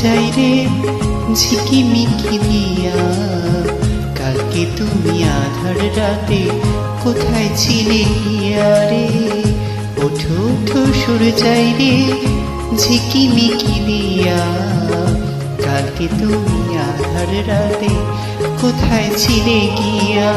যাই রে ঝিকিমিকি দিয়া, কালকে তুমি আধার রাতে কোথায় ছিলে গিয়া রে। ওঠো ওঠো সরে যাই রে ঝিকিমিকি দিয়া, কালকে তুমি আধার রাতে কোথায় ছিলে গিয়া।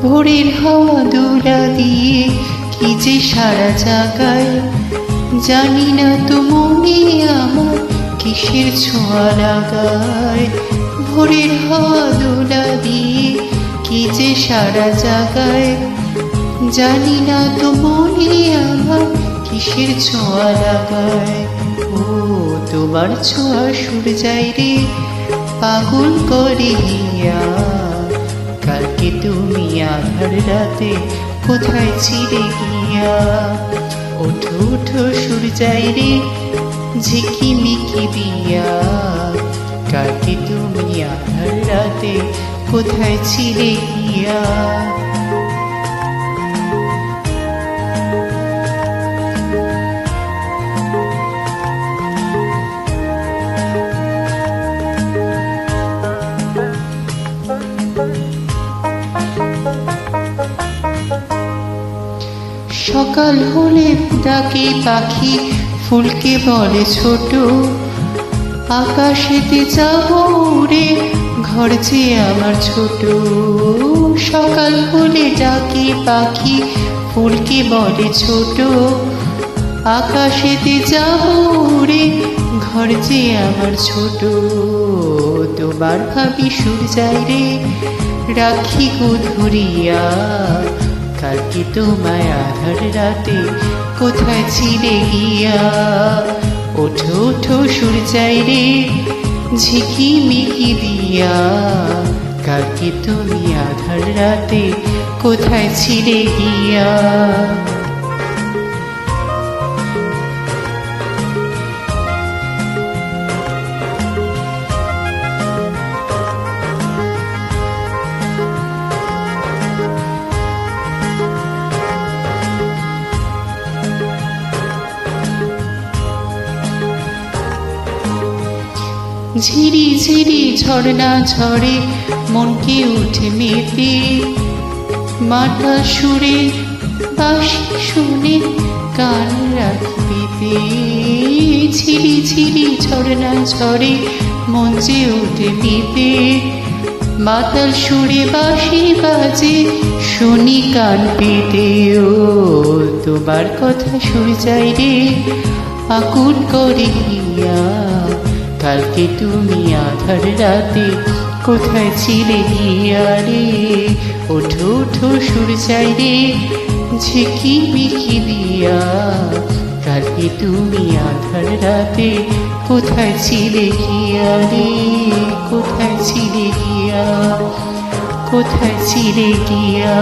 ভোরের হাওয়া দোলা দিয়ে কি যে সারা জাগায়, জানি না তো মনে আমার কিসের ছোঁয়া লাগায়। ভোরের হাওয়া দোলা দিয়ে কি যে সারা জাগায়, জানি না তো মনে আমার কিসের ছোঁয়া লাগায়। ও তোমার ছোঁয়া সুর যায় রে পাগল করে হিয়া, কালকে তুমি আধার রাতে কোথায় ছিলে গিয়া। ওঠো ওঠো সুর যাই রে ঝিকিমিকি দিয়া, কালকে তুমি আধার রাতে কোথায় ছিলে গিয়া। সকাল হলে ডাকে পাখি ফুলকে বলে ছোট, আকাশেতে যাব উড়ে ঘর যে আমার ছোট। সকাল হলে ডাকে পাখি ফুলকে বলে ছোট, আকাশেতে যাব উড়ে ঘর যে আমার ছোট। তোমার ভাবি সুর যায় রে রাখি গো ধরিয়া, কালকে তোমায় আধার রাতে কোথায় ছিলে গিয়া। ওঠো ওঠো সুর যাই রে ঝিকিমিকি দিয়া, কালকে তুমি আধার রাতে কোথায় ছিলে গিয়া। ঝিরি ঝিরি ঝর্ণা ঝরে মনকে উঠে মেতে, মাথা সুরে বাঁশি শুনে কান রাখবিতে। ঝিরি ঝিরি ঝর্ণা ঝরে মন যে উঠে মেতে, মাতাল সুরে বাঁশি বাজে শুনি কান পেতে। ও তোমার কথা সুর যায় রে আকুল করে গিয়া, কালকে তুমি আধার রাতে কোথায় ছিলে গিয়া রে। ওঠো ওঠো সুর যাই রে ঝিকিমিকি দিয়া, কালকে তুমি আধার রাতে কোথায় ছিলে গিয়া রে। কোথায় ছিলে গিয়া, কোথায় ছিলে গিয়া।